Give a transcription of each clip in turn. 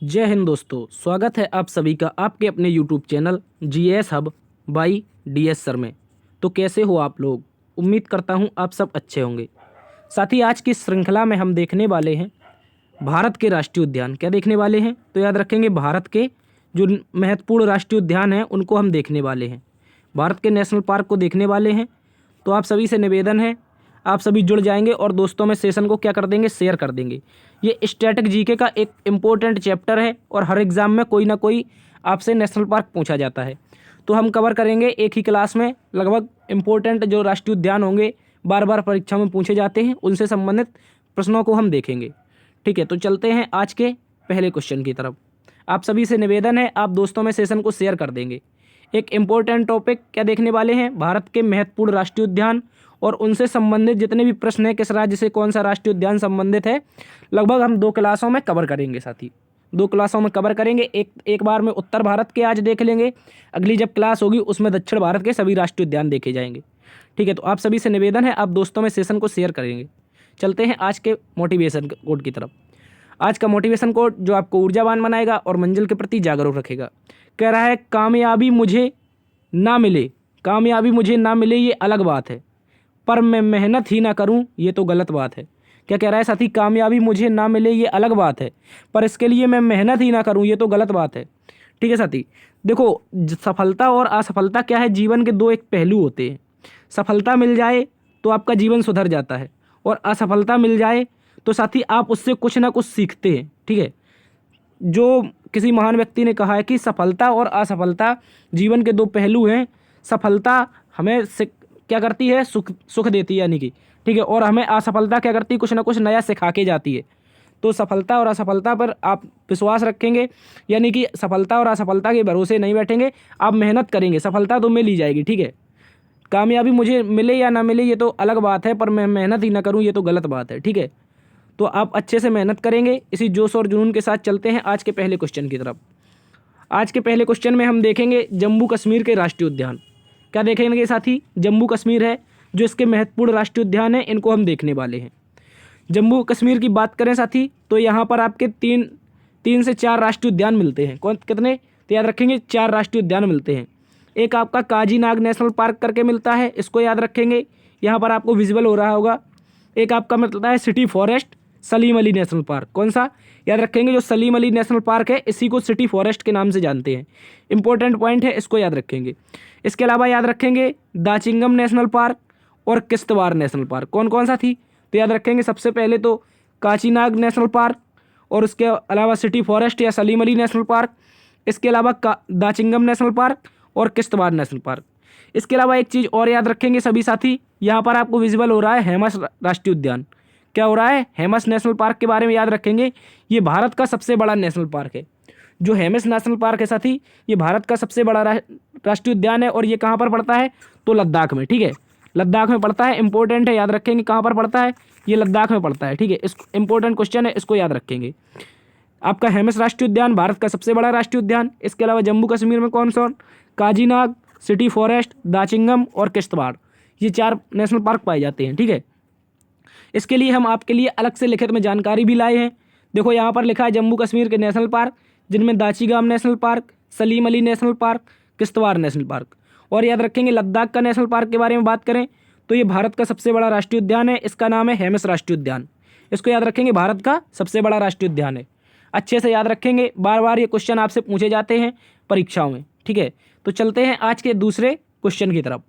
जय हिंद दोस्तों, स्वागत है आप सभी का आपके अपने YouTube channel GS hub by DS sir में। तो कैसे हो आप लोग? उम्मीद करता हूं आप सब अच्छे होंगे। साथ ही आज की श्रृंखला में हम देखने वाले हैं भारत के राष्ट्रीय उद्यान। क्या देखने वाले हैं? तो याद रखेंगे भारत के जो महत्वपूर्ण राष्ट्रीय उद्यान हैं उनको हम देखने वाले हैं। भारत के नेशनल पार्क को देखने वाले हैं। तो आप सभी से निवेदन है, आप सभी जुड़ जाएंगे और दोस्तों में सेशन को क्या कर देंगे, शेयर कर देंगे। ये स्टैटिक जीके का एक इम्पोर्टेंट चैप्टर है और हर एग्ज़ाम में कोई ना कोई आपसे नेशनल पार्क पूछा जाता है। तो हम कवर करेंगे एक ही क्लास में लगभग इम्पोर्टेंट जो राष्ट्रीय उद्यान होंगे, बार बार परीक्षा में पूछे जाते हैं, उनसे संबंधित प्रश्नों को हम देखेंगे। ठीक है, तो चलते हैं आज के पहले क्वेश्चन की तरफ। आप सभी से निवेदन है, आप दोस्तों में सेशन को शेयर कर देंगे। एक इम्पोर्टेंट टॉपिक क्या देखने वाले हैं, भारत के महत्वपूर्ण राष्ट्रीय उद्यान और उनसे संबंधित जितने भी प्रश्न हैं, किस राज्य से कौन सा राष्ट्रीय उद्यान संबंधित है, लगभग हम 2 क्लासों में कवर करेंगे। साथ ही 2 क्लासों में कवर करेंगे। एक बार में उत्तर भारत के आज देख लेंगे, अगली जब क्लास होगी उसमें दक्षिण भारत के सभी राष्ट्रीय उद्यान देखे जाएंगे। ठीक है, तो आप सभी से निवेदन है, आप दोस्तों में सेशन को शेयर करेंगे। चलते हैं आज के मोटिवेशन कोड की तरफ। आज का मोटिवेशन कोड जो आपको ऊर्जावान बनाएगा और मंजिल के प्रति जागरूक रखेगा। कह रहा है, कामयाबी मुझे ना मिले ये अलग बात है, पर मैं मेहनत ही ना करूं ये तो गलत बात है। क्या कह रहा है साथी? कामयाबी मुझे ना मिले ये अलग बात है, पर इसके लिए मैं मेहनत ही ना करूं ये तो गलत बात है। ठीक है साथी, देखो सफलता और असफलता क्या है, जीवन के 2 एक पहलू होते हैं। सफलता मिल जाए तो आपका जीवन सुधर जाता है और असफलता मिल जाए तो साथी आप उससे कुछ ना कुछ सीखते हैं। ठीक है, जो किसी महान व्यक्ति ने कहा है कि सफलता और असफलता जीवन के 2 पहलू हैं। सफलता हमें क्या करती है, सुख देती है यानी कि, ठीक है, और हमें असफलता क्या करती है, कुछ ना कुछ नया सिखा के जाती है। तो सफलता और असफलता पर आप विश्वास रखेंगे, यानी कि सफलता और असफलता के भरोसे नहीं बैठेंगे, आप मेहनत करेंगे, सफलता तो मिल ही जाएगी। ठीक है, कामयाबी मुझे मिले या ना मिले ये तो अलग बात है, पर मैं मेहनत ही ना करूँ ये तो गलत बात है। ठीक है, तो आप अच्छे से मेहनत करेंगे। इसी जोश और जुनून के साथ चलते हैं आज के पहले क्वेश्चन की तरफ। आज के पहले क्वेश्चन में हम देखेंगे जम्मू कश्मीर के राष्ट्रीय उद्यान। क्या देखेंगे साथी? जम्मू कश्मीर है जो इसके महत्वपूर्ण राष्ट्रीय उद्यान है, इनको हम देखने वाले हैं। जम्मू कश्मीर की बात करें साथी तो यहाँ पर आपके 3 से 4 राष्ट्रीय उद्यान मिलते हैं। कितने? तो याद रखेंगे 4 राष्ट्रीय उद्यान मिलते हैं। एक आपका काजीनाग नेशनल पार्क करके मिलता है, इसको याद रखेंगे, यहाँ पर आपको विजिबल हो रहा होगा। एक आपका मिलता है city forest Salim Ali national park. कौन सा? याद रखेंगे जो सलीम अली नेशनल पार्क है इसी को सिटी फॉरेस्ट के नाम से जानते हैं। इंपॉर्टेंट पॉइंट है, इसको याद रखेंगे। इसके अलावा याद रखेंगे दाचिंगम नेशनल पार्क और किश्तवाड़ नेशनल पार्क। कौन कौन सा थी? तो याद रखेंगे सबसे पहले तो काचीनाग नेशनल पार्क और उसके अलावा सिटी फॉरेस्ट या सलीम अली नेशनल पार्क, इसके अलावा दाचिंगम नेशनल पार्क और किश्तवाड़ नेशनल पार्क। इसके अलावा एक चीज़ और याद रखेंगे सभी साथी, यहाँ पर आपको विजिबल हो रहा है हेमस राष्ट्रीय उद्यान। क्या हो रहा है? हेमस नेशनल पार्क के बारे में याद रखेंगे, ये भारत का सबसे बड़ा नेशनल पार्क है। जो हेमस नेशनल पार्क है साथी, ये भारत का सबसे बड़ा राष्ट्रीय उद्यान है और ये कहाँ पर पड़ता है? तो लद्दाख में। ठीक है, लद्दाख में पड़ता है। इंपॉर्टेंट है, याद रखेंगे कहाँ पर पड़ता है, ये लद्दाख में पड़ता है। ठीक है, इस इंपॉर्टेंट क्वेश्चन है, इसको याद रखेंगे। आपका हेमस राष्ट्रीय उद्यान भारत का सबसे बड़ा राष्ट्रीय उद्यान। इसके अलावा जम्मू कश्मीर में कौन सा? काजीनाग, सिटी फॉरेस्ट, दाचिंगम और किश्तवाड़, ये 4 नेशनल पार्क पाए जाते हैं। ठीक है, इसके लिए हम आपके लिए अलग से लिखित में जानकारी भी लाए हैं। देखो यहाँ पर लिखा है जम्मू कश्मीर के नेशनल पार्क, जिनमें Dachigam national park, Salim Ali national park, Kishtwar national park. और याद रखेंगे लद्दाख का नेशनल पार्क के बारे में बात करें तो ये भारत का सबसे बड़ा राष्ट्रीय उद्यान है, इसका नाम है हेमस राष्ट्रीय उद्यान। इसको याद रखेंगे, भारत का सबसे बड़ा राष्ट्रीय उद्यान है। अच्छे से याद रखेंगे, बार बार ये क्वेश्चन आपसे पूछे जाते हैं परीक्षाओं में। ठीक है, तो चलते हैं आज के दूसरे क्वेश्चन की तरफ।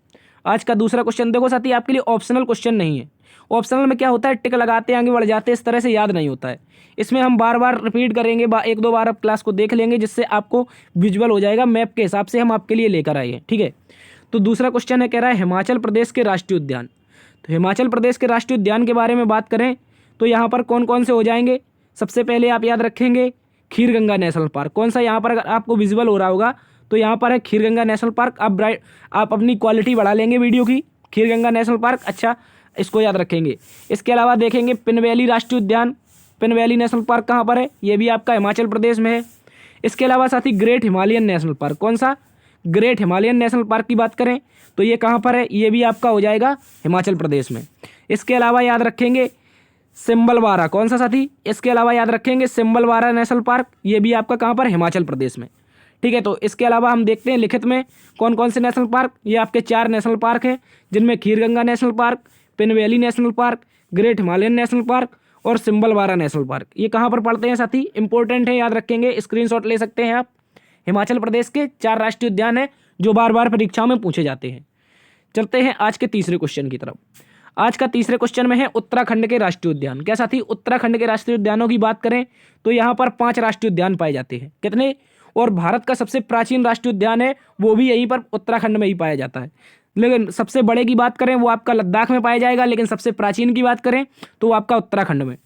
आज का दूसरा क्वेश्चन देखो साथी, आपके लिए ऑप्शनल क्वेश्चन नहीं है। ऑप्शनल में क्या होता है, टिक लगाते हैं आगे बढ़ जाते हैं, इस तरह से याद नहीं होता है। इसमें हम बार बार रिपीट करेंगे, 1-2 बार आप क्लास को देख लेंगे, जिससे आपको विजुअल हो जाएगा। मैप के हिसाब से हम आपके लिए लेकर आए हैं। ठीक है, तो दूसरा क्वेश्चन है, कह रहा है हिमाचल प्रदेश के राष्ट्रीय उद्यान। तो हिमाचल प्रदेश के राष्ट्रीय उद्यान के बारे में बात करें तो यहाँ पर कौन कौन से हो जाएंगे? सबसे पहले आप याद रखेंगे खीरगंगा नेशनल पार्क। कौन सा? यहाँ पर अगर आपको विजिबल हो रहा होगा तो यहाँ पर है खीरगंगा नेशनल पार्क। आप अपनी क्वालिटी बढ़ा लेंगे वीडियो की। खीरगंगा नेशनल पार्क, अच्छा, इसको याद रखेंगे। इसके अलावा देखेंगे पिनवैली राष्ट्रीय उद्यान। पिनवैली नेशनल पार्क कहाँ पर है? ये भी आपका हिमाचल प्रदेश में है। इसके अलावा साथी ग्रेट हिमालयन नेशनल पार्क। कौन सा? ग्रेट हिमालयन नेशनल पार्क की बात करें तो ये कहाँ पर है? ये भी आपका हो जाएगा हिमाचल प्रदेश में। इसके अलावा याद रखेंगे सिम्बलवारा, कौन सा साथी? इसके अलावा याद रखेंगे सिम्बलवारा नेशनल पार्क, ये भी आपका कहाँ पर? हिमाचल प्रदेश में। ठीक है, तो इसके अलावा हम देखते हैं लिखित में कौन कौन से नेशनल पार्क। ये आपके 4 नेशनल पार्क हैं, जिनमें Kheerganga national park, pin valley national park, great Himalayan national park और सिम्बलवारा नेशनल पार्क। ये कहाँ पर पड़ते हैं साथी? इंपॉर्टेंट है, याद रखेंगे, स्क्रीनशॉट ले सकते हैं आप। हिमाचल प्रदेश के 4 राष्ट्रीय उद्यान हैं जो बार बार परीक्षा में पूछे जाते हैं। चलते हैं आज के तीसरे क्वेश्चन की तरफ। आज का तीसरे क्वेश्चन में है उत्तराखंड के राष्ट्रीय उद्यान। क्या साथी? उत्तराखंड के राष्ट्रीय उद्यानों की बात करें तो यहाँ पर 5 राष्ट्रीय उद्यान पाए जाते हैं। कितने? और भारत का सबसे प्राचीन राष्ट्रीय उद्यान है वो भी यहीं पर उत्तराखंड में ही पाया जाता है। लेकिन सबसे बड़े की बात करें वो आपका लद्दाख में पाया जाएगा, लेकिन सबसे प्राचीन की बात करें तो वो आपका उत्तराखंड में।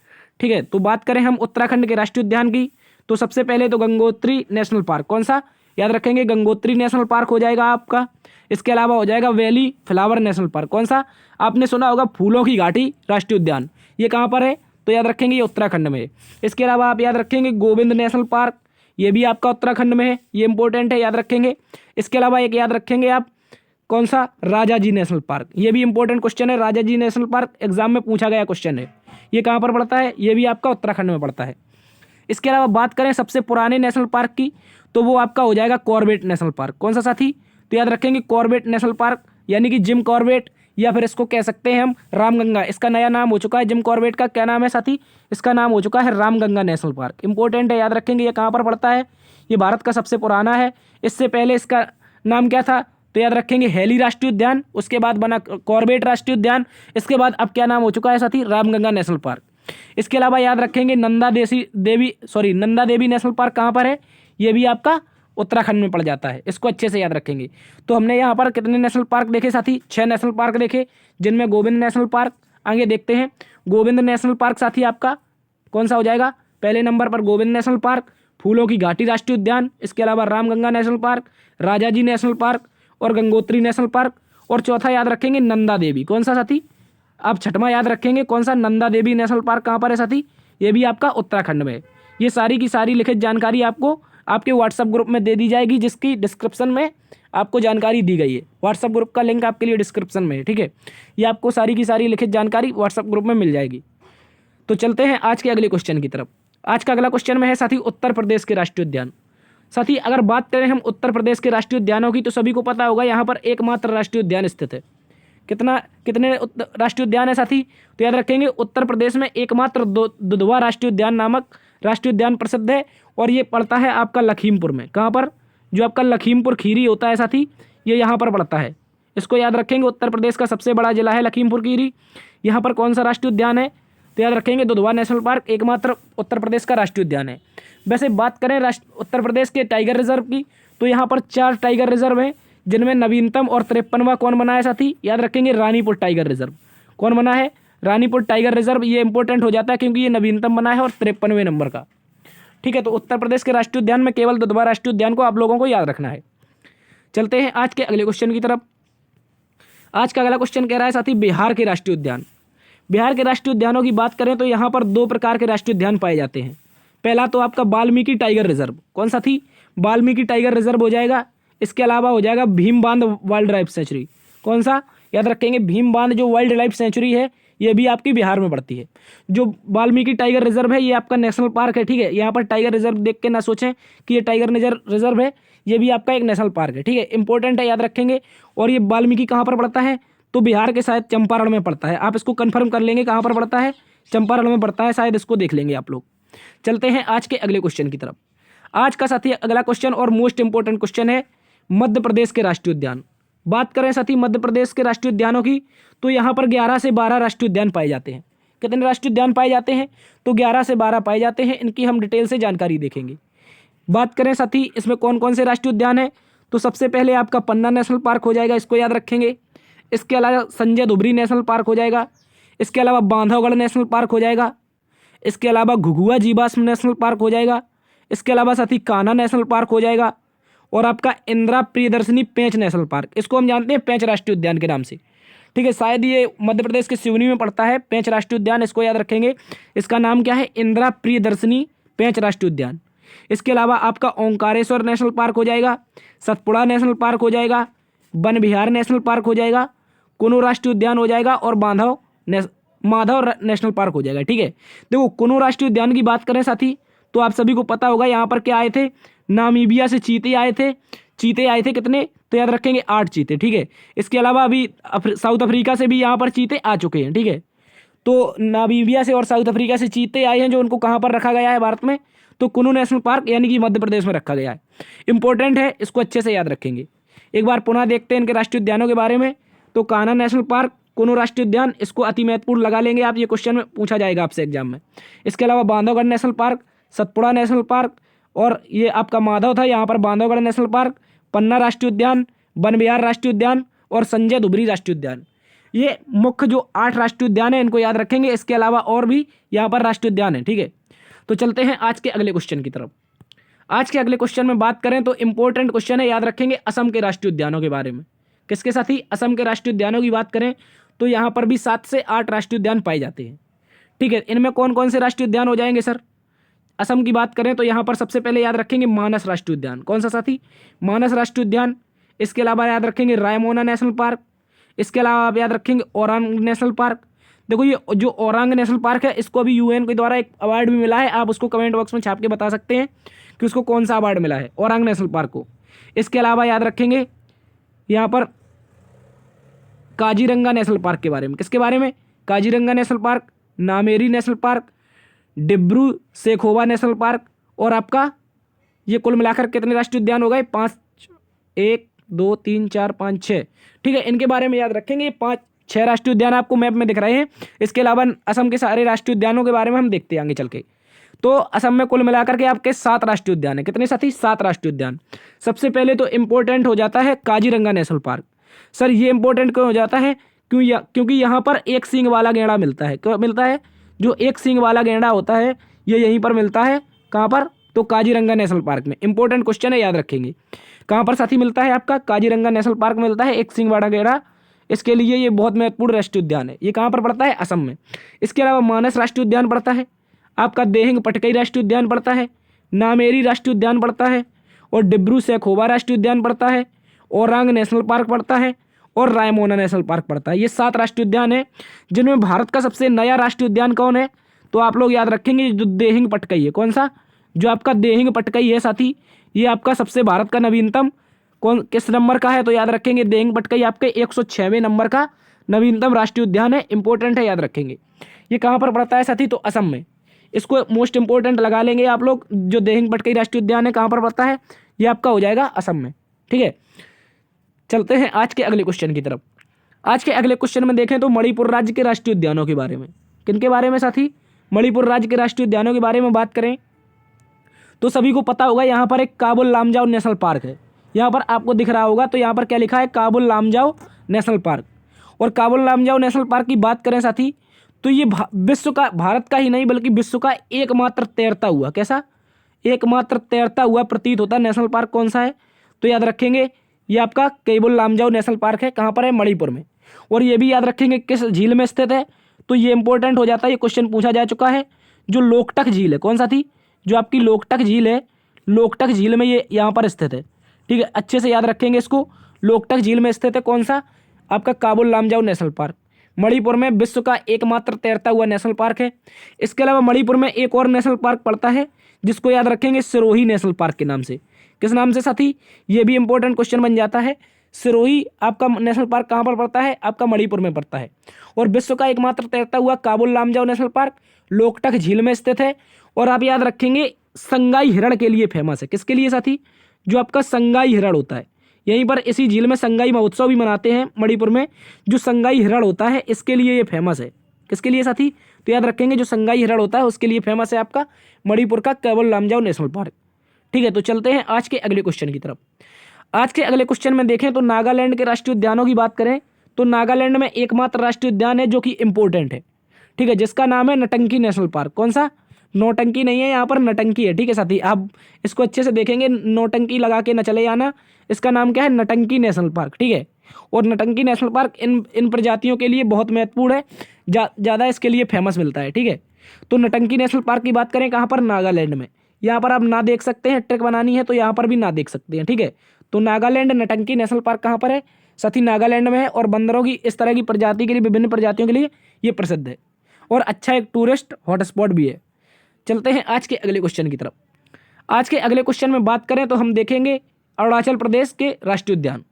ठीक है, तो बात करें हम उत्तराखंड के राष्ट्रीय उद्यान की तो सबसे पहले तो गंगोत्री नेशनल पार्क, कौन सा? याद रखेंगे गंगोत्री नेशनल पार्क हो जाएगा आपका। इसके अलावा हो जाएगा वैली फ्लावर नेशनल पार्क, कौन सा? आपने सुना होगा फूलों की घाटी राष्ट्रीय उद्यान, ये कहाँ पर है? तो याद रखेंगे ये उत्तराखंड में है। इसके अलावा आप याद रखेंगे गोविंद नेशनल पार्क, ये भी आपका उत्तराखंड में है, ये इंपॉर्टेंट है, याद रखेंगे। इसके अलावा एक याद रखेंगे आप, कौन सा? राजाजी नेशनल पार्क, ये भी इंपॉर्टेंट क्वेश्चन है। राजाजी नेशनल पार्क एग्जाम में पूछा गया क्वेश्चन है, ये कहाँ पर पड़ता है? ये भी आपका उत्तराखंड में पड़ता है। इसके अलावा बात करें सबसे पुराने नेशनल पार्क की तो वो आपका हो जाएगा कॉर्बेट नेशनल पार्क, कौन सा साथी? तो याद रखेंगे कॉर्बेट नेशनल पार्क, यानी कि जिम कॉर्बेट, या फिर इसको कह सकते हैं हम रामगंगा। इसका नया नाम हो चुका है, जिम कॉर्बेट का क्या नाम है साथी? इसका नाम हो चुका है रामगंगा नेशनल पार्क। इंपॉर्टेंट है, याद रखेंगे ये कहाँ पर पड़ता है? ये भारत का सबसे पुराना है। इससे पहले इसका नाम क्या था? तो याद रखेंगे हैली राष्ट्रीय उद्यान, उसके बाद बना कॉर्बेट राष्ट्रीय उद्यान, इसके बाद अब क्या नाम हो चुका है साथी? Ramganga national park. इसके अलावा याद रखेंगे नंदा देवी नेशनल पार्क कहाँ पर है? ये भी आपका उत्तराखंड में पड़ जाता है, इसको अच्छे से याद रखेंगे। तो हमने यहाँ पर कितने नेशनल पार्क देखे साथी? 6 नेशनल पार्क देखे, जिनमें गोविंद नेशनल पार्क, आगे देखते हैं गोविंद नेशनल पार्क साथी आपका कौन सा हो जाएगा? पहले नंबर पर गोविंद नेशनल पार्क, फूलों की घाटी राष्ट्रीय उद्यान, इसके अलावा Ramganga national park, Rajaji national park और गंगोत्री नेशनल पार्क, और चौथा याद रखेंगे नंदा देवी, कौन सा साथी? आप छठवां याद रखेंगे कौन सा? नंदा देवी नेशनल पार्क कहाँ पर है साथी? ये भी आपका उत्तराखंड में है। ये सारी की सारी लिखित जानकारी आपको आपके व्हाट्सएप ग्रुप में दे दी जाएगी, जिसकी डिस्क्रिप्शन में आपको जानकारी दी गई है। व्हाट्सएप ग्रुप का लिंक आपके लिए डिस्क्रिप्शन में है, ठीक है। ये आपको सारी की सारी लिखित जानकारी व्हाट्सएप ग्रुप में मिल जाएगी। तो चलते हैं आज के अगले क्वेश्चन की तरफ। आज का अगला क्वेश्चन में है साथी उत्तर प्रदेश के राष्ट्रीय उद्यान। साथी अगर बात करें हम उत्तर प्रदेश के राष्ट्रीय उद्यानों की तो सभी को पता होगा यहाँ पर एकमात्र राष्ट्रीय उद्यान स्थित है। कितने राष्ट्रीय उद्यान है साथी? तो याद रखेंगे उत्तर प्रदेश में एकमात्र दुधवा राष्ट्रीय उद्यान नामक राष्ट्रीय उद्यान प्रसिद्ध है, और ये पड़ता है आपका लखीमपुर में। कहाँ पर? जो आपका लखीमपुर खीरी होता है साथी, ये यहाँ पर पड़ता है। इसको याद रखेंगे, उत्तर प्रदेश का सबसे बड़ा जिला है लखीमपुर खीरी। यहाँ पर कौन सा राष्ट्रीय उद्यान है? तो याद रखेंगे दुधवा नेशनल पार्क एकमात्र उत्तर प्रदेश का राष्ट्रीय उद्यान है। वैसे बात करें उत्तर प्रदेश के टाइगर रिजर्व की तो यहाँ पर 4 टाइगर रिजर्व हैं, जिनमें नवीनतम और 53वां कौन बना है साथी? याद रखेंगे रानीपुर टाइगर रिजर्व। कौन बना है? Ranipur tiger reserve. ये इंपॉर्टेंट हो जाता है क्योंकि ये नवीनतम बना है और 53वें नंबर का, ठीक है। तो उत्तर प्रदेश के राष्ट्रीय उद्यान में केवल दुधवा राष्ट्रीय उद्यान को आप लोगों को याद रखना है। चलते हैं आज के अगले क्वेश्चन की तरफ। आज का अगला क्वेश्चन कह रहा है साथी बिहार के राष्ट्रीय उद्यान। बिहार के राष्ट्रीय उद्यानों की बात करें तो यहाँ पर 2 प्रकार के राष्ट्रीय उद्यान पाए जाते हैं। पहला तो आपका वाल्मीकि टाइगर रिजर्व। कौन सा थी? वाल्मीकि टाइगर रिजर्व हो जाएगा। इसके अलावा हो जाएगा भीम बांध वाइल्ड लाइफ सेंचुरी। कौन सा? याद रखेंगे भीम बांध जो वाइल्ड लाइफ सेंचुरी है ये भी आपकी बिहार में पड़ती है। जो वाल्मीकि टाइगर रिजर्व है ये आपका नेशनल पार्क है, ठीक है। यहाँ पर टाइगर रिजर्व देख के ना सोचें कि ये टाइगर रिजर्व है, ये भी आपका एक नेशनल पार्क है, ठीक है। इंपॉर्टेंट है, याद रखेंगे। और ये वाल्मीकि कहाँ पर पड़ता है? तो बिहार के शायद चंपारण में पड़ता है। आप इसको कंफर्म कर लेंगे कहाँ पर पड़ता है? चंपारण में पड़ता है शायद, इसको देख लेंगे आप लोग। चलते हैं आज के अगले क्वेश्चन की तरफ। आज का साथी अगला क्वेश्चन और मोस्ट इंपॉर्टेंट क्वेश्चन है मध्य प्रदेश के राष्ट्रीय उद्यान। बात करें साथी मध्य प्रदेश के राष्ट्रीय उद्यानों की तो यहाँ पर 11 से 12 राष्ट्रीय उद्यान पाए जाते हैं। कितने राष्ट्रीय उद्यान पाए जाते हैं? तो 11 से 12 पाए जाते हैं। इनकी हम डिटेल से जानकारी देखेंगे। बात करें साथी इसमें कौन कौन से राष्ट्रीय उद्यान है तो सबसे पहले आपका पन्ना नेशनल पार्क हो जाएगा, इसको याद रखेंगे। इसके अलावा संजय धुबरी नेशनल पार्क हो जाएगा। इसके अलावा बांधवगढ़ नेशनल पार्क हो जाएगा। इसके अलावा घुघुआ जीवाश्म नेशनल पार्क हो जाएगा। इसके अलावा साथी कान्हा नेशनल पार्क हो जाएगा। और आपका इंदिरा प्रियदर्शनी पेंच नेशनल पार्क, इसको हम जानते हैं पेंच राष्ट्रीय उद्यान के नाम से, ठीक है। शायद ये मध्य प्रदेश के सिवनी में पड़ता है पेंच राष्ट्रीय उद्यान, इसको याद रखेंगे। इसका नाम क्या है? इंदिरा प्रियदर्शनी पेंच राष्ट्रीय उद्यान। इसके अलावा आपका ओंकारेश्वर नेशनल पार्क हो जाएगा, सतपुड़ा नेशनल पार्क हो जाएगा, वन विहार नेशनल पार्क हो जाएगा, कुनू राष्ट्रीय उद्यान हो जाएगा और माधव नेशनल पार्क हो जाएगा। ठीक है, देखो कुनो राष्ट्रीय उद्यान की बात करें साथी तो आप सभी को पता होगा यहाँ पर क्या आए थे, नामीबिया से चीते आए थे। चीते आए थे कितने, तो याद रखेंगे 8 चीते। ठीक है, इसके अलावा अभी साउथ अफ्रीका से भी यहाँ पर चीते आ चुके हैं। ठीक है, तो नामीबिया से और साउथ अफ्रीका से चीते आए हैं, जो उनको कहाँ पर रखा गया है भारत में, तो कुनू नेशनल पार्क यानी कि मध्य प्रदेश में रखा गया है। इंपॉर्टेंट है, इसको अच्छे से याद रखेंगे। एक बार पुनः देखते हैं इनके राष्ट्रीय उद्यानों के बारे में। तो कान्हा नेशनल पार्क, कुनू राष्ट्रीय उद्यान, इसको अति महत्वपूर्ण लगा लेंगे आप, ये क्वेश्चन में पूछा जाएगा आपसे एग्जाम में। इसके अलावा Bandhavgarh national park, Satpura national park, और ये आपका माधव था यहाँ पर बांधवगढ़ नेशनल पार्क, पन्ना राष्ट्रीय उद्यान, वन विहार राष्ट्रीय उद्यान और संजय धुबरी राष्ट्रीय उद्यान। ये मुख्य जो 8 राष्ट्रीय उद्यान है इनको याद रखेंगे। इसके अलावा और भी यहाँ पर राष्ट्रीय उद्यान है। ठीक है, तो चलते हैं आज के अगले क्वेश्चन की तरफ। आज के अगले क्वेश्चन में बात करें तो इंपॉर्टेंट क्वेश्चन है, याद रखेंगे असम के राष्ट्रीय उद्यानों के बारे में। किसके साथ ही, असम के राष्ट्रीय उद्यानों की बात करें तो यहाँ पर भी 7 से 8 राष्ट्रीय उद्यान पाए जाते हैं। ठीक है, इनमें कौन कौन से राष्ट्रीय उद्यान हो जाएंगे सर? असम की बात करें तो यहाँ पर सबसे पहले याद रखेंगे मानस राष्ट्रीय उद्यान। कौन सा साथी, मानस राष्ट्रीय उद्यान। इसके अलावा याद रखेंगे रायमोना नेशनल पार्क। इसके अलावा आप याद रखेंगे औरांग नेशनल पार्क। देखो ये जो औरांग नेशनल पार्क है इसको अभी यूएन के द्वारा एक अवार्ड भी मिला है, आप उसको कमेंट बॉक्स में छाप के बता सकते हैं कि उसको कौन सा अवार्ड मिला है औरांग नेशनल पार्क को। इसके अलावा याद रखेंगे यहाँ पर काजीरंगा नेशनल पार्क के बारे में। किसके बारे में, Kaziranga national park, Nameri national park, Dibru Saikhowa national park, और आपका ये कुल मिलाकर कितने राष्ट्रीय उद्यान हो गए, 5, 1 2 3 4 5 6। ठीक है, इनके बारे में याद रखेंगे। ये 5-6 राष्ट्रीय उद्यान आपको मैप में दिख रहे हैं। इसके अलावा असम के सारे राष्ट्रीय उद्यानों के बारे में हम देखते हैं आगे चल के। तो असम में कुल मिलाकर के आपके 7 राष्ट्रीय उद्यान है। कितने साथी, 7 राष्ट्रीय उद्यान। सबसे पहले तो इंपॉर्टेंट हो जाता है काजीरंगा नेशनल पार्क। सर ये इंपॉर्टेंट क्यों हो जाता है, क्योंकि यहाँ पर एक सींग वाला गैंडा मिलता है। क्यों मिलता है, जो एक सींग वाला गैंडा होता है ये यहीं पर मिलता है। कहाँ पर, तो काजीरंगा नेशनल पार्क में। इंपॉर्टेंट क्वेश्चन है, याद रखेंगे। कहाँ पर साथी मिलता है आपका, काजीरंगा नेशनल पार्क मिलता है एक सींग वाला गैंडा। इसके लिए ये बहुत महत्वपूर्ण राष्ट्रीय उद्यान है। ये कहाँ पर पड़ता है, असम में। इसके अलावा मानस राष्ट्रीय उद्यान पड़ता है, आपका देहिंग पटकई राष्ट्रीय उद्यान पड़ता है, नामेरी राष्ट्रीय उद्यान पड़ता है, और डिब्रू सैखोवा राष्ट्रीय उद्यान पड़ता है, औरांग नेशनल पार्क पड़ता है, और रायमोना नेशनल पार्क पड़ता है। ये 7 राष्ट्रीय उद्यान है, जिनमें भारत का सबसे नया राष्ट्रीय उद्यान कौन है, तो आप लोग याद रखेंगे जो देहिंग पटकई है। कौन सा, जो आपका देहिंग पटकई है साथी, ये आपका सबसे भारत का नवीनतम किस नंबर का है, तो याद रखेंगे देहिंग पटकई आपके 106वें नंबर का नवीनतम राष्ट्रीय उद्यान है। इंपॉर्टेंट है, याद रखेंगे। ये कहाँ पर पड़ता है साथी, तो असम में। इसको मोस्ट इंपॉर्टेंट लगा लेंगे आप लोग। जो देहिंग पटकई राष्ट्रीय उद्यान है कहाँ पर पड़ता है, ये आपका हो जाएगा असम में। ठीक है, चलते हैं आज के अगले क्वेश्चन की तरफ। आज के अगले क्वेश्चन में देखें तो मणिपुर राज्य के राष्ट्रीय उद्यानों के बारे में। किनके बारे में साथी, मणिपुर राज्य के राष्ट्रीय उद्यानों के बारे में बात करें तो सभी को पता होगा यहाँ पर एक काबुल लामजाओ नेशनल पार्क है। यहाँ पर आपको दिख रहा होगा, तो यहाँ पर क्या लिखा है, काबुल लामजाओ नेशनल पार्क। और काबुल लामजाओ नेशनल पार्क की बात करें साथी तो ये विश्व का, भारत का ही नहीं बल्कि विश्व का एकमात्र तैरता हुआ, कैसा, एकमात्र तैरता हुआ प्रतीत होता नेशनल पार्क कौन सा है, तो याद रखेंगे ये आपका काबुल लामजाओ नेशनल पार्क है। कहाँ पर है, मणिपुर में। और ये भी याद रखेंगे किस झील में स्थित है, तो ये इंपॉर्टेंट हो जाता है, ये क्वेश्चन पूछा जा चुका है। जो लोकटक झील है, कौन सा थी, जो आपकी लोकटक झील है, लोकटक झील में ये यहाँ पर स्थित है। ठीक है, अच्छे से याद रखेंगे इसको। लोकटक झील में स्थित है कौन सा, आपका काबुल लामजाओ नेशनल पार्क। मणिपुर में विश्व का एकमात्र तैरता हुआ नेशनल पार्क है। इसके अलावा मणिपुर में एक और नेशनल पार्क पड़ता है जिसको याद रखेंगे सिरोही नेशनल पार्क के नाम से। किस नाम से साथी, ये भी इंपॉर्टेंट क्वेश्चन बन जाता है। सिरोही आपका नेशनल पार्क कहाँ पर पड़ता है, आपका मणिपुर में पड़ता है। और विश्व का एकमात्र तैरता हुआ काबुल लामजाओ नेशनल पार्क लोकटक झील में स्थित है। और आप याद रखेंगे संगाई हिरण के लिए फेमस है। किसके लिए साथी, जो आपका संगाई हिरण होता है, यहीं पर इसी झील में संगाई महोत्सव भी मनाते हैं मणिपुर में। जो संगाई हिरण होता है इसके लिए ये फेमस है। किसके लिए साथी, तो याद रखेंगे जो संगाई हिरण होता है उसके लिए फेमस है आपका मणिपुर का काबुल लामजाओ नेशनल पार्क। ठीक है, तो चलते हैं आज के अगले क्वेश्चन की तरफ। आज के अगले क्वेश्चन में देखें तो नागालैंड के राष्ट्रीय उद्यानों की बात करें तो नागालैंड में एकमात्र राष्ट्रीय उद्यान है जो कि इंपॉर्टेंट है। ठीक है, जिसका नाम है नटंकी नेशनल पार्क। कौन सा, नौटंकी नहीं है, यहाँ पर नटंकी है। ठीक है साथी, आप इसको अच्छे से देखेंगे, नौटंकी लगा के न चले जाना। इसका नाम क्या है, नटंकी नेशनल पार्क। ठीक है, और नटंकी नेशनल पार्क इन प्रजातियों के लिए बहुत महत्वपूर्ण है, ज़्यादा इसके लिए फेमस मिलता है। ठीक है, तो नटंकी नेशनल पार्क की बात करें कहाँ पर, नागालैंड में। यहाँ पर आप ना देख सकते हैं, ट्रिक बनानी है तो यहाँ पर भी ना देख सकते हैं। ठीक है, तो नागालैंड नटंकी नेशनल पार्क कहाँ पर है साथी, नागालैंड में है। और बंदरों की इस तरह की प्रजाति के लिए, विभिन्न प्रजातियों के लिए ये प्रसिद्ध है। और अच्छा एक टूरिस्ट हॉटस्पॉट भी है। चलते हैं आज के अगले क्वेश्चन की तरफ। आज के अगले क्वेश्चन में बात करें तो हम देखेंगे अरुणाचल प्रदेश के राष्ट्रीय उद्यान।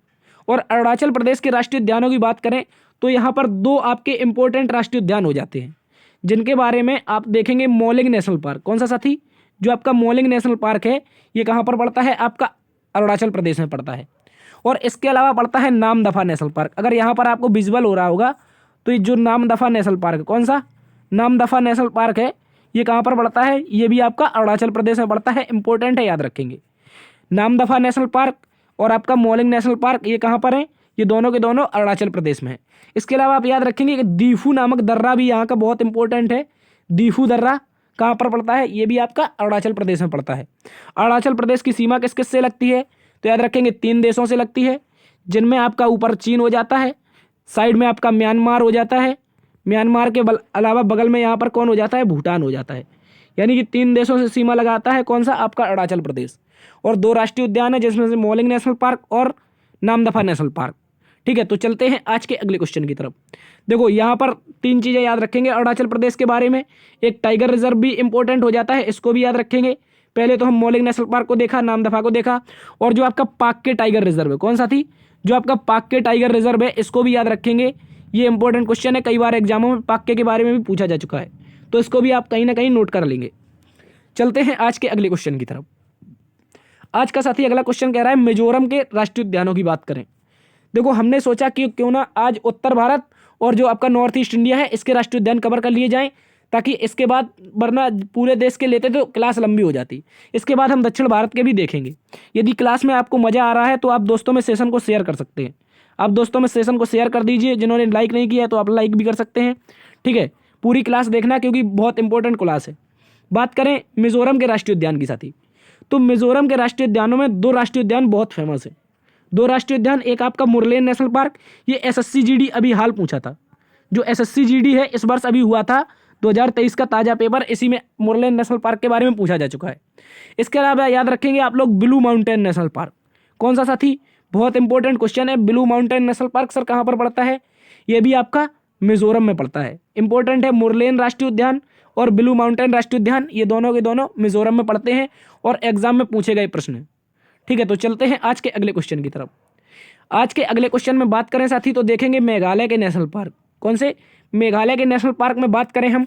और अरुणाचल प्रदेश के राष्ट्रीय उद्यानों की बात करें तो यहाँ पर दो आपके इंपॉर्टेंट राष्ट्रीय उद्यान हो जाते हैं, जिनके बारे में आप देखेंगे। मौलिंग नेशनल पार्क, कौन सा साथी? जो आपका मौलिंग नेशनल पार्क है, ये कहाँ पर पड़ता है? आपका अरुणाचल प्रदेश में पड़ता है। और इसके अलावा पड़ता है नामदफा नेशनल पार्क। अगर यहाँ पर आपको विजुअल हो रहा होगा तो ये जो नामदफा नेशनल पार्क है, कौन सा नामदफा नेशनल पार्क है, ये कहाँ पर पड़ता है? ये भी आपका अरुणाचल प्रदेश में पड़ता है। इंपॉर्टेंट है, याद रखेंगे। नामदफा नेशनल पार्क और आपका मौलिंग नेशनल पार्क ये कहाँ पर है? ये दोनों के दोनों अरुणाचल प्रदेश में है। इसके अलावा आप याद रखेंगे कि दीफू नामक दर्रा भी यहाँ का बहुत इंपॉर्टेंट है। दीफू दर्रा कहाँ पर पड़ता है? ये भी आपका अरुणाचल प्रदेश में पड़ता है। अरुणाचल प्रदेश की सीमा किस किस से लगती है? तो याद रखेंगे 3 देशों से लगती है, जिनमें आपका ऊपर चीन हो जाता है, साइड में आपका म्यांमार हो जाता है, म्यांमार के अलावा बगल में यहाँ पर कौन हो जाता है? भूटान हो जाता है। यानी कि 3 देशों से सीमा लगाता है कौन सा? आपका अरुणाचल प्रदेश। और 2 राष्ट्रीय उद्यान है, जिसमें से मौलिंग नेशनल पार्क और नामदफा नेशनल पार्क। ठीक है, तो चलते हैं आज के अगले क्वेश्चन की तरफ। देखो यहाँ पर 3 चीज़ें याद रखेंगे अरुणाचल प्रदेश के बारे में। एक टाइगर रिजर्व भी इंपॉर्टेंट हो जाता है, इसको भी याद रखेंगे। पहले तो हम मौलिंग नेशनल पार्क को देखा, नामदफा को देखा, और जो आपका पाक्के टाइगर रिजर्व है, कौन सा थी? जो आपका पाक्के टाइगर रिजर्व है, इसको भी याद रखेंगे। ये इंपॉर्टेंट क्वेश्चन है, कई बार एग्जामों में पाक्के के बारे में भी पूछा जा चुका है, तो इसको भी आप कहीं ना कहीं नोट कर लेंगे। चलते हैं आज के अगले क्वेश्चन की तरफ। आज का साथी अगला क्वेश्चन कह रहा है मिजोरम के राष्ट्रीय उद्यानों की बात करें। देखो हमने सोचा कि क्यों ना आज उत्तर भारत और जो आपका नॉर्थ ईस्ट इंडिया है, इसके राष्ट्रीय उद्यान कवर कर लिए जाएं, ताकि इसके बाद, वरना पूरे देश के लेते तो क्लास लंबी हो जाती। इसके बाद हम दक्षिण भारत के भी देखेंगे। यदि क्लास में आपको मज़ा आ रहा है तो आप दोस्तों में सेशन को शेयर कर सकते हैं। आप दोस्तों में सेशन को शेयर कर दीजिए। जिन्होंने लाइक नहीं किया है तो आप लाइक भी कर सकते हैं। ठीक है, पूरी क्लास देखना क्योंकि बहुत इंपॉर्टेंट क्लास है। बात करें मिजोरम के राष्ट्रीय उद्यान की साथी, तो मिजोरम के राष्ट्रीय उद्यानों में 2 राष्ट्रीय उद्यान बहुत फेमस है। 2 राष्ट्रीय उद्यान, एक आपका मुरलेन नेशनल पार्क, ये SSCGD अभी हाल पूछा था। जो SSCGD है इस वर्ष अभी हुआ था, 2023 का ताज़ा पेपर, इसी में मुरलेन नेशनल पार्क के बारे में पूछा जा चुका है। इसके अलावा याद रखेंगे आप लोग ब्लू माउंटेन नेशनल पार्क। कौन सा साथी? बहुत इंपॉर्टेंट क्वेश्चन है। Blue mountain national park sir कहाँ पर पड़ता है? ये भी आपका मिजोरम में पड़ता है। इंपॉर्टेंट है, मुरलेन राष्ट्रीय उद्यान और ब्लू माउंटेन राष्ट्रीय उद्यान, ये दोनों के दोनों मिजोरम में पड़ते हैं और एग्जाम में पूछे गए प्रश्न हैं। ठीक है, तो चलते हैं आज के अगले क्वेश्चन की तरफ। आज के अगले क्वेश्चन में बात करें साथी तो देखेंगे मेघालय के नेशनल पार्क। कौन से? मेघालय के नेशनल पार्क में बात करें हम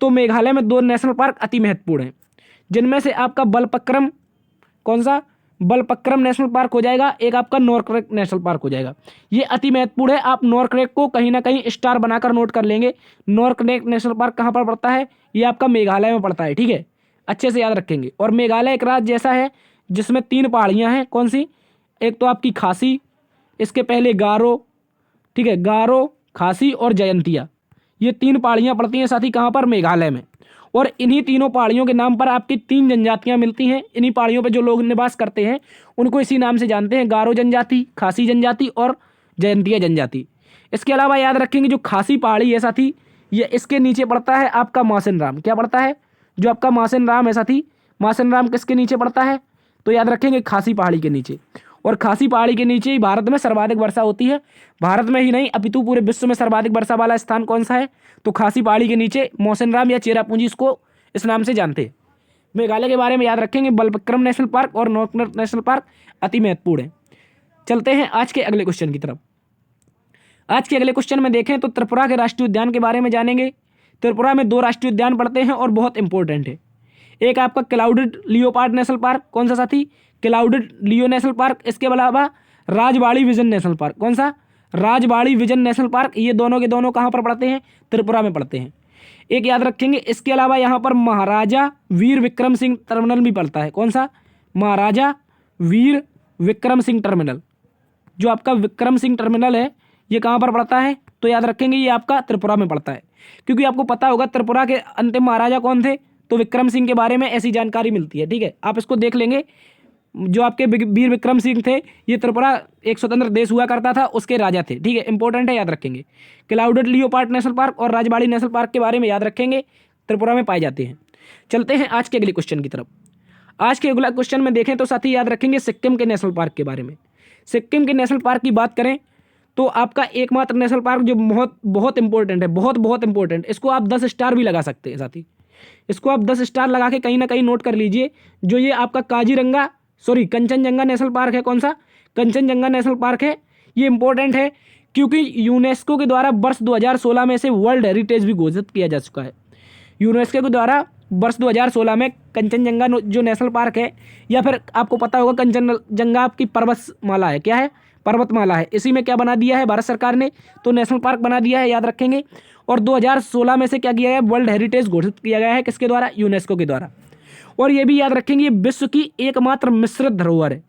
तो मेघालय में 2 नेशनल पार्क अति महत्वपूर्ण हैं, जिनमें से आपका बलपक्रम, कौन सा? बलपक्रम नेशनल पार्क हो जाएगा, एक आपका नॉर्थ नेशनल पार्क हो जाएगा। ये अति महत्वपूर्ण है। आप नॉर्थ को कहीं ना कहीं स्टार बनाकर नोट कर लेंगे। नॉर्थ नेशनल पार्क कहाँ पर पड़ता है? ये आपका मेघालय में पड़ता है। ठीक है, अच्छे से याद रखेंगे। और मेघालय एक राज्य जैसा है जिसमें 3 पहाड़ियाँ हैं। कौन सी? एक तो आपकी खासी, इसके पहले गारो, ठीक है, गारो, खासी और जयंतिया, ये 3 पहाड़ियाँ पड़ती हैं साथी कहाँ पर? मेघालय में। और इन्हीं तीनों पहाड़ियों के नाम पर आपकी 3 जनजातियाँ मिलती हैं। इन्हीं पहाड़ियों पर जो लोग निवास करते हैं उनको इसी नाम से जानते हैं, गारो जनजाति, खासी जनजाति और जयंतिया जनजाति। इसके अलावा याद रखेंगे जो खासी पहाड़ी है साथी, ये इसके नीचे पड़ता है आपका मासिन राम। क्या पड़ता है? जो आपका मासिन राम है साथी, मासिन राम किसके नीचे पड़ता है? तो याद रखेंगे खासी पहाड़ी के नीचे। और खासी पहाड़ी के नीचे ही भारत में सर्वाधिक वर्षा होती है। भारत में ही नहीं अपितु पूरे विश्व में सर्वाधिक वर्षा वाला स्थान कौन सा है? तो खासी पहाड़ी के नीचे मौसिन राम या चेरापूंजी, इसको इस नाम से जानते हैं। मेघालय के बारे में याद रखेंगे, बलपक्रम नेशनल पार्क और नॉर्थ नेशनल पार्क अति महत्वपूर्ण है। चलते हैं आज के अगले क्वेश्चन की तरफ। आज के अगले क्वेश्चन में देखें तो त्रिपुरा के राष्ट्रीय उद्यान के बारे में जानेंगे। त्रिपुरा में 2 राष्ट्रीय उद्यान पड़ते हैं और बहुत इंपॉर्टेंट है। एक आपका क्लाउडेड लियोपार्ड नेशनल पार्क, कौन सा साथी? क्लाउडेड लियो नेशनल पार्क। इसके अलावा राजबाड़ी विजन नेशनल पार्क। कौन सा? Rajbari vision national park. ये दोनों के दोनों कहाँ पर पड़ते हैं? त्रिपुरा में पड़ते हैं। एक याद रखेंगे, इसके अलावा यहाँ पर महाराजा वीर विक्रम सिंह टर्मिनल भी पड़ता है। कौन सा? महाराजा वीर विक्रम सिंह टर्मिनल। जो आपका विक्रम सिंह टर्मिनल है ये कहाँ पर पड़ता है? तो याद रखेंगे ये आपका त्रिपुरा में पड़ता है, क्योंकि आपको पता होगा त्रिपुरा के अंतिम महाराजा कौन थे, तो विक्रम सिंह के बारे में ऐसी जानकारी मिलती है। ठीक है, आप इसको देख लेंगे। जो आपके वीर विक्रम सिंह थे, ये त्रिपुरा एक स्वतंत्र देश हुआ करता था, उसके राजा थे। ठीक है, इंपॉर्टेंट है, याद रखेंगे। क्लाउडेड लियोपार्ड नेशनल पार्क और राजबाड़ी नेशनल पार्क के बारे में याद रखेंगे, त्रिपुरा में पाए जाते हैं। चलते हैं आज के अगले क्वेश्चन की तरफ। आज के अगला क्वेश्चन में देखें तो साथ ही याद रखेंगे सिक्किम के नेशनल पार्क के बारे में। सिक्किम के नेशनल पार्क की बात करें तो आपका एकमात्र नेशनल पार्क जो बहुत बहुत इंपॉर्टेंट है, बहुत बहुत इंपॉर्टेंट, इसको आप 10 स्टार भी लगा सकते हैं साथी, इसको आप 10 स्टार लगा के कहीं ना कहीं नोट कर लीजिए। जो ये आपका कंचनजंगा नेशनल पार्क है, कौन सा, कंचनजंगा नेशनल पार्क है, ये इंपॉर्टेंट है क्योंकि यूनेस्को के द्वारा वर्ष 2016 में से वर्ल्ड हेरिटेज भी घोषित किया जा चुका है। यूनेस्को के द्वारा वर्ष 2016 में कंचनजंगा जो नेशनल पार्क है, या फिर आपको पता होगा कंचनजंगा आपकी पर्वतमाला है, क्या है, पर्वतमाला है, इसी में क्या बना दिया है भारत सरकार ने, तो नेशनल पार्क बना दिया है, याद रखेंगे। और 2016 में से क्या किया गया है, वर्ल्ड हेरिटेज घोषित किया गया है, किसके द्वारा, यूनेस्को के द्वारा। और ये भी याद रखेंगे, ये विश्व की एकमात्र मिश्रित धरोहर है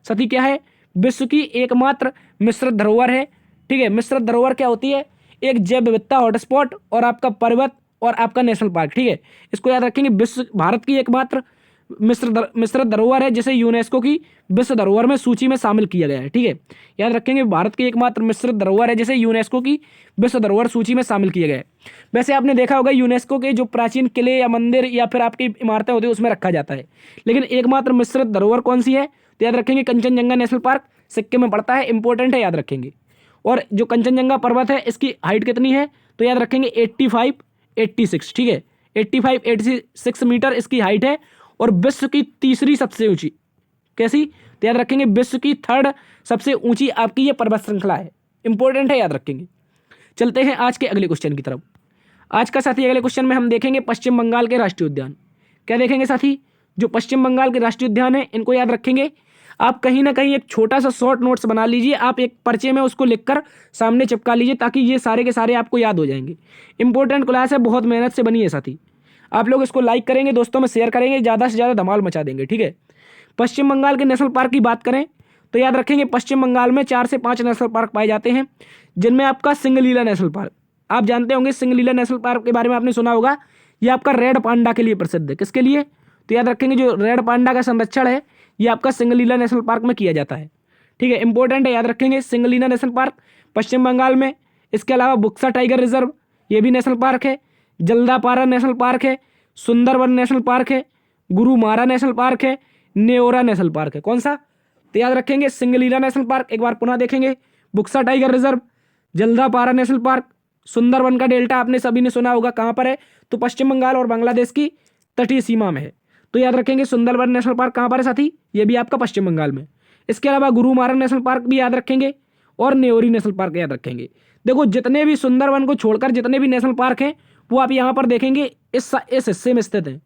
साथी, क्या है, विश्व की एकमात्र मिश्रित धरोहर है। ठीक है, मिश्रित धरोहर क्या होती है, एक जैव विविधता हॉटस्पॉट और आपका पर्वत और आपका नेशनल पार्क। ठीक है, इसको याद रखेंगे, विश्व भारत की एकमात्र मिश्रित धरोहर है जिसे यूनेस्को की विश्व धरोहर में सूची में शामिल किया गया है। ठीक है, याद रखेंगे, भारत की एकमात्र मिश्रित धरोहर है जिसे यूनेस्को की विश्व धरोहर सूची में शामिल किया गया है। वैसे आपने देखा होगा यूनेस्को के जो प्राचीन किले या मंदिर या फिर आपकी इमारतें होती है उसमें रखा जाता है, लेकिन एकमात्र मिश्रित धरोहर कौन सी है, तो याद रखेंगे कंचनजंगा नेशनल पार्क, सिक्किम में पड़ता है, इंपॉर्टेंट है, याद रखेंगे। और जो कंचनजंगा पर्वत है इसकी हाइट कितनी है, तो याद रखेंगे 86। ठीक है, 86 मीटर इसकी हाइट है और विश्व की तीसरी सबसे ऊंची, कैसी, तो याद रखेंगे विश्व की थर्ड सबसे ऊंची आपकी ये पर्वत श्रृंखला है, इंपॉर्टेंट है, याद रखेंगे। चलते हैं आज के अगले क्वेश्चन की तरफ। आज का साथी अगले क्वेश्चन में हम देखेंगे पश्चिम बंगाल के राष्ट्रीय उद्यान। क्या देखेंगे साथी, जो पश्चिम बंगाल के राष्ट्रीय उद्यान है इनको याद रखेंगे। आप कहीं ना कहीं एक छोटा सा शॉर्ट नोट्स बना लीजिए, आप एक पर्चे में उसको लिखकर सामने चिपका लीजिए ताकि ये सारे के सारे आपको याद हो जाएंगे। इंपॉर्टेंट क्लास है, बहुत मेहनत से बनी है साथी। आप लोग इसको लाइक करेंगे, दोस्तों में शेयर करेंगे, ज़्यादा से ज़्यादा धमाल मचा देंगे। ठीक है, पश्चिम बंगाल के नेशनल पार्क की बात करें तो याद रखेंगे पश्चिम बंगाल में 4 से 5 नेशनल पार्क पाए जाते हैं, जिनमें आपका सिंगलीला नेशनल पार्क, आप जानते होंगे सिंगलीला नेशनल पार्क के बारे में आपने सुना होगा, ये आपका रेड पांडा के लिए प्रसिद्ध है। किसके लिए, तो याद रखेंगे जो रेड पांडा का संरक्षण है ये आपका सिंगलीला नेशनल पार्क में किया जाता है। ठीक है, इंपॉर्टेंट है, याद रखेंगे सिंगलीला नेशनल पार्क पश्चिम बंगाल में। इसके अलावा बुक्सा टाइगर रिजर्व ये भी नेशनल पार्क है, जल्दापारा नेशनल पार्क है, सुंदरवन नेशनल पार्क है, गुरुमारा नेशनल पार्क है, नेओरा नेशनल पार्क है। कौन सा, तो याद रखेंगे सिंगलीला नेशनल पार्क, एक बार पुनः देखेंगे, Buxa tiger reserve, Jaldapara national park, Sundarban का डेल्टा आपने सभी ने सुना होगा, कहाँ पर है, तो पश्चिम बंगाल और बांग्लादेश की तटीय सीमा में है। तो याद रखेंगे सुंदरवन नेशनल पार्क कहाँ पर है साथी, ये भी आपका पश्चिम बंगाल में। इसके अलावा गुरुमारा नेशनल पार्क भी याद रखेंगे और नेओरी नेशनल पार्क याद रखेंगे। देखो जितने भी सुंदरवन को छोड़कर जितने भी नेशनल पार्क हैं वो आप यहाँ पर देखेंगे इस हिस्से में स्थित हैं।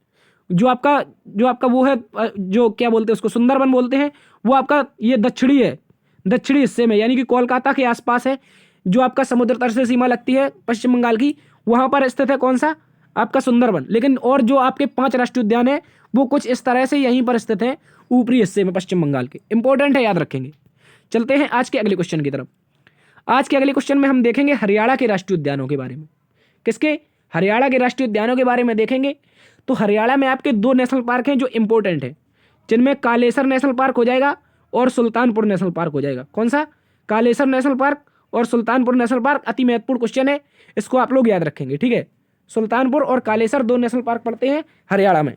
जो आपका वो है, जो क्या बोलते हैं उसको, सुंदरवन बोलते हैं, वो आपका ये दक्षिणी है, दक्षिणी हिस्से में, यानी कि कोलकाता के आसपास है। जो आपका समुद्र तट से सीमा लगती है पश्चिम बंगाल की, वहाँ पर स्थित है कौन सा, आपका सुंदरवन। लेकिन और जो आपके 5 राष्ट्रीय उद्यान है वो कुछ इस तरह से यहीं पर स्थित है ऊपरी हिस्से में पश्चिम बंगाल के, इंपॉर्टेंट है, याद रखेंगे। चलते हैं आज के अगले क्वेश्चन की तरफ। आज के अगले क्वेश्चन में हम देखेंगे हरियाणा के राष्ट्रीय उद्यानों के बारे में। किसके, हरियाणा के राष्ट्रीय उद्यानों के बारे में देखेंगे। तो हरियाणा में आपके 2 नेशनल पार्क हैं जो इंपॉर्टेंट है, जिनमें कालेसर नेशनल पार्क हो जाएगा और सुल्तानपुर नेशनल पार्क हो जाएगा। कौन सा, कालेसर नेशनल पार्क और सुल्तानपुर नेशनल पार्क, अति महत्वपूर्ण क्वेश्चन है, इसको आप लोग याद रखेंगे। ठीक है, सुल्तानपुर और कालेसर 2 नेशनल पार्क पड़ते हैं हरियाणा में।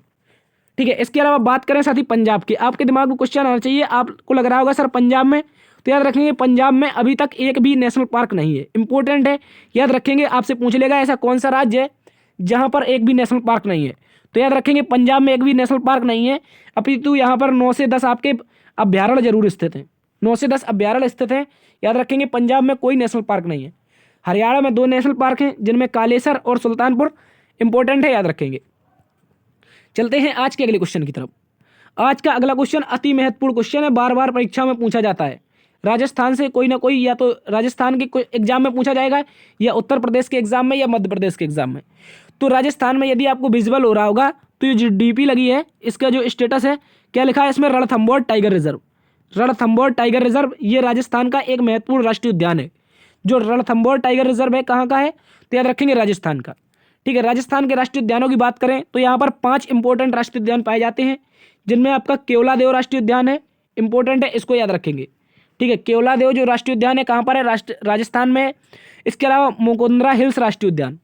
ठीक है, इसके अलावा बात करें साथी पंजाब की, आपके दिमाग में क्वेश्चन आना चाहिए, आपको लग रहा होगा सर पंजाब में, तो याद रखेंगे पंजाब में अभी तक एक भी नेशनल पार्क नहीं है, इंपॉर्टेंट है, याद रखेंगे। आपसे पूछ लेगा ऐसा कौन सा राज्य है जहां पर एक भी नेशनल पार्क नहीं है, तो याद रखेंगे पंजाब में एक भी नेशनल पार्क नहीं है, अपितु यहाँ पर 9 से 10 आपके अभ्यारण्य जरूर स्थित हैं, 9 से 10 अभ्यारण्य स्थित हैं। याद रखेंगे पंजाब में कोई नेशनल पार्क नहीं है। हरियाणा में 2 नेशनल पार्क हैं जिनमें कालेसर और सुल्तानपुर, इंपॉर्टेंट है, याद रखेंगे। चलते हैं आज के अगले क्वेश्चन की तरफ। आज का अगला क्वेश्चन अति महत्वपूर्ण क्वेश्चन है, बार बार परीक्षा में पूछा जाता है। राजस्थान से कोई ना कोई, या तो राजस्थान के कोई एग्जाम में पूछा जाएगा, या उत्तर प्रदेश के एग्जाम में, या मध्य प्रदेश के एग्जाम में। तो राजस्थान में यदि आपको विजुअल हो रहा होगा तो ये जो डीपी लगी है इसका जो स्टेटस है, क्या लिखा है इसमें, Ranthambore tiger reserve. Ranthambore tiger reserve ये राजस्थान का एक महत्वपूर्ण राष्ट्रीय उद्यान है। जो रणथंभौर टाइगर रिजर्व है कहाँ का है, तो याद रखेंगे राजस्थान का। ठीक है, राजस्थान के राष्ट्रीय उद्यानों की बात करें तो यहाँ पर 5 इंपॉर्टेंट राष्ट्रीय उद्यान पाए जाते हैं, जिनमें आपका केवलादेव राष्ट्रीय उद्यान है, इंपॉर्टेंट है, इसको याद रखेंगे। ठीक है, केवलादेव जो राष्ट्रीय उद्यान है कहाँ पर है, राजस्थान में है। इसके अलावा मुकुंदरा हिल्स राष्ट्रीय उद्यान,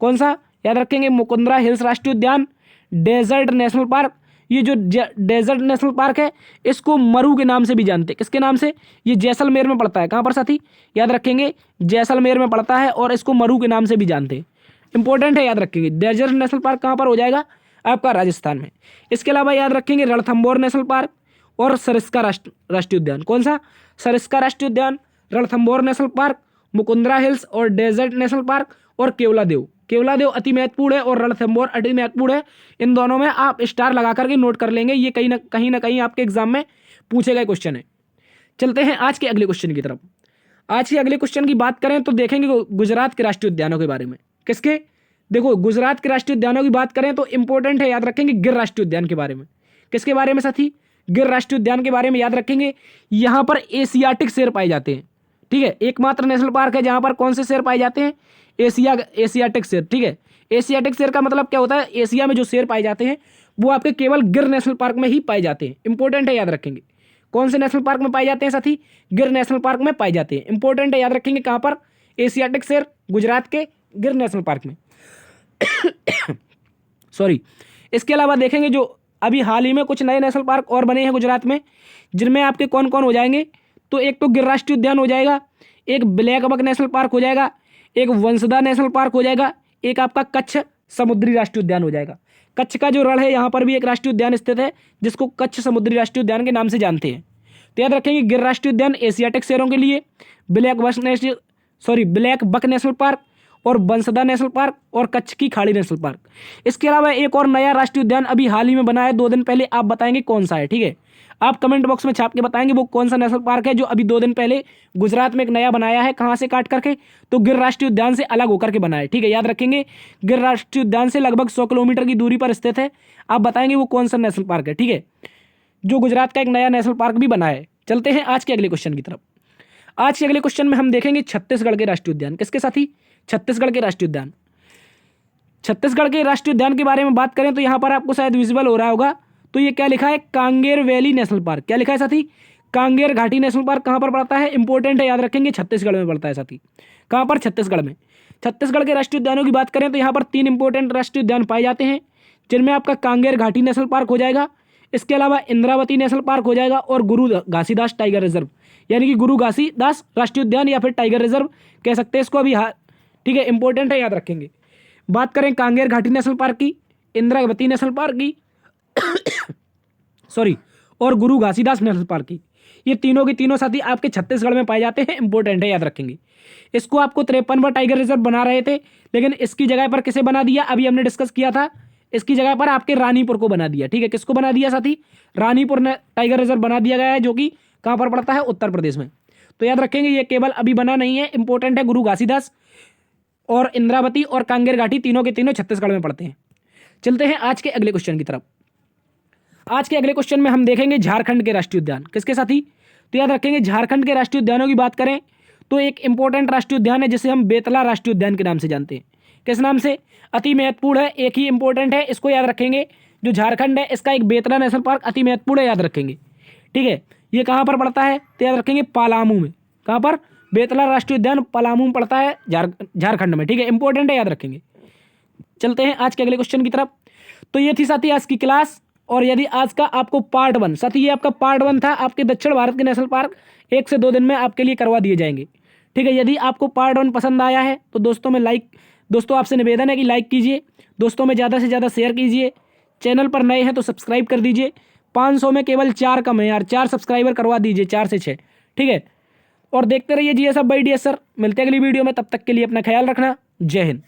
कौन सा, याद रखेंगे मुकुंदरा हिल्स राष्ट्रीय उद्यान, डेजर्ट नेशनल पार्क, ये जो डेजर्ट नेशनल पार्क है इसको मरु के नाम से भी जानते हैं। किसके नाम से? ये जैसलमेर में पड़ता है। कहाँ पर साथी? याद रखेंगे, जैसलमेर में पड़ता है और इसको मरु के नाम से भी जानते हैं। इंपॉर्टेंट है, याद रखेंगे। डेजर्ट नेशनल पार्क कहाँ पर हो जाएगा? आपका राजस्थान में। इसके अलावा याद रखेंगे रणथंभौर नेशनल पार्क और सरिस्का राष्ट्रीय उद्यान। कौन सा? सरिस्का राष्ट्रीय उद्यान, Ranthambore national park, Mukundra hills और डेजर्ट नेशनल पार्क और केवलादेव। केवलादेव अति महत्वपूर्ण है और रणथंभौर अति महत्वपूर्ण है। इन दोनों में आप स्टार लगा करके नोट कर लेंगे, ये कहीं ना कहीं आपके एग्जाम में पूछे गए क्वेश्चन है। चलते हैं आज के अगले क्वेश्चन की तरफ। आज के अगले क्वेश्चन की बात करें तो देखेंगे गुजरात के राष्ट्रीय उद्यानों के बारे में। किसके? देखो, गुजरात के राष्ट्रीय उद्यानों की बात करें तो इंपॉर्टेंट है, याद रखेंगे गिर राष्ट्रीय उद्यान के बारे में। किसके बारे में साथी? गिर राष्ट्रीय उद्यान के बारे में याद रखेंगे। यहाँ पर एशियाटिक शेर पाए जाते हैं। ठीक है, एकमात्र नेशनल पार्क है जहाँ पर कौन से शेर पाए जाते हैं? एशियाटिक शेर। ठीक है, एशियाटिक शेर का मतलब क्या होता है? एशिया में जो शेर पाए जाते हैं वो आपके केवल गिर नेशनल पार्क में ही पाए जाते हैं। इंपॉर्टेंट है, याद रखेंगे। कौन से नेशनल पार्क में पाए जाते हैं साथी? गिर नेशनल पार्क में पाए जाते हैं। इंपॉर्टेंट है, याद रखेंगे। कहाँ पर? एशियाटिक शेर गुजरात के गिर नेशनल पार्क में। सॉरी। इसके अलावा देखेंगे जो अभी हाल ही में कुछ नए नेशनल पार्क और बने हैं गुजरात में, जिनमें आपके कौन कौन हो जाएंगे? तो एक तो गिर राष्ट्रीय उद्यान हो जाएगा, एक ब्लैक बक नेशनल पार्क हो जाएगा, एक वंसदा नेशनल पार्क हो जाएगा, एक आपका कच्छ समुद्री राष्ट्रीय उद्यान हो जाएगा। कच्छ का जो रण है यहाँ पर भी एक राष्ट्रीय उद्यान स्थित है जिसको कच्छ समुद्री राष्ट्रीय उद्यान के नाम से जानते हैं। तो याद रखेंगे गिर राष्ट्रीय उद्यान एशियाटिक शेरों के लिए, ब्लैक बक नेशनल पार्क और बंसदा नेशनल पार्क और कच्छ की खाड़ी नेशनल पार्क। इसके अलावा एक और नया राष्ट्रीय उद्यान अभी हाल ही में बना है 2 दिन पहले, आप बताएंगे कौन सा है। ठीक है, आप कमेंट बॉक्स में छाप के बताएंगे वो कौन सा नेशनल पार्क है जो अभी 2 दिन पहले गुजरात में एक नया बनाया है। कहाँ से काट करके? तो गिर राष्ट्रीय उद्यान से अलग होकर के बना है। ठीक है, याद रखेंगे गिर राष्ट्रीय उद्यान से लगभग 100 किलोमीटर की दूरी पर स्थित है। आप बताएंगे वो कौन सा नेशनल पार्क है। ठीक है, जो गुजरात का एक नया नेशनल पार्क भी बना है। चलते हैं आज के अगले क्वेश्चन की तरफ। आज के अगले क्वेश्चन में हम देखेंगे छत्तीसगढ़ के राष्ट्रीय उद्यान। किसके साथी? छत्तीसगढ़ के राष्ट्रीय उद्यान। छत्तीसगढ़ के राष्ट्रीय उद्यान के बारे में बात करें तो यहाँ पर आपको शायद विजिबल हो रहा होगा, तो ये क्या लिखा है? Kanger valley national park. क्या लिखा है साथी? कांगेर घाटी नेशनल पार्क। कहाँ पर पड़ता है? इंपॉर्टेंट है, याद रखेंगे छत्तीसगढ़ में पड़ता है साथी। कहाँ पर? छत्तीसगढ़ में। छत्तीसगढ़ के राष्ट्रीय उद्यानों की बात करें तो यहाँ पर 3 इंपॉर्टेंट राष्ट्रीय उद्यान पाए जाते हैं, जिनमें आपका कांगेर घाटी नेशनल पार्क हो जाएगा, इसके अलावा इंद्रावती नेशनल पार्क हो जाएगा और गुरु घासीदास टाइगर रिजर्व, यानी कि गुरु घासीदास राष्ट्रीय उद्यान या फिर टाइगर रिजर्व कह सकते हैं इसको अभी। ठीक है, इंपॉर्टेंट है, याद रखेंगे। बात करें कांगेर घाटी नेशनल पार्क की, इंद्रावती नेशनल पार्क की और गुरु घासीदास नेशनल पार्क की, ये तीनों की तीनों साथी आपके छत्तीसगढ़ में पाए जाते हैं। इंपॉर्टेंट है, याद रखेंगे। इसको आपको 53वां टाइगर रिजर्व बना रहे थे, लेकिन इसकी जगह पर किसे बना दिया? अभी हमने डिस्कस किया था, इसकी जगह पर आपके रानीपुर को बना दिया। ठीक है, किसको बना दिया साथी? रानीपुर टाइगर रिजर्व बना दिया गया है, जो कि कहाँ पर पड़ता है? उत्तर प्रदेश में। तो याद रखेंगे ये केवल अभी बना नहीं है। इंपॉर्टेंट है, गुरु घासीदास और इंद्रावती और कांगेर घाटी तीनों के तीनों छत्तीसगढ़ में पड़ते हैं। चलते हैं आज के अगले क्वेश्चन की तरफ। आज के अगले क्वेश्चन में हम देखेंगे झारखंड के राष्ट्रीय उद्यान। किसके साथी? तो याद रखेंगे झारखंड के राष्ट्रीय उद्यानों की बात करें तो एक इंपॉर्टेंट राष्ट्रीय उद्यान है जिसे हम बेतला राष्ट्रीय उद्यान के नाम से जानते हैं। किस नाम से? अति महत्वपूर्ण है, एक ही इंपॉर्टेंट है, इसको याद रखेंगे। जो झारखंड है इसका एक बेतला नेशनल पार्क अति महत्वपूर्ण है, याद रखेंगे। ठीक है, ये कहाँ पर पड़ता है? तो याद रखेंगे पलामू में। कहाँ पर? बेतला राष्ट्रीय उद्यान पलामू में पड़ता है, झारखंड में। ठीक है, इंपॉर्टेंट है, याद रखेंगे। चलते हैं आज के अगले क्वेश्चन की तरफ। तो ये थी साथी आज की क्लास, और यदि आज का आपको पार्ट 1 साथी, ये आपका पार्ट 1 था। आपके दक्षिण भारत के नेशनल पार्क 1 से 2 दिन में आपके लिए करवा दिए जाएंगे। ठीक है, यदि आपको पार्ट 1 पसंद आया है तो दोस्तों आपसे निवेदन है कि लाइक कीजिए, दोस्तों में ज़्यादा से ज़्यादा शेयर कीजिए, चैनल पर नए हैं तो सब्सक्राइब कर दीजिए। 500 में केवल 4 कम है यार, 4 सब्सक्राइबर करवा दीजिए, 4 से 6। ठीक है, और देखते रहिए जीएस अब बाय डीएस सर। मिलते हैं अगली वीडियो में, तब तक के लिए अपना ख्याल रखना। जय हिंद।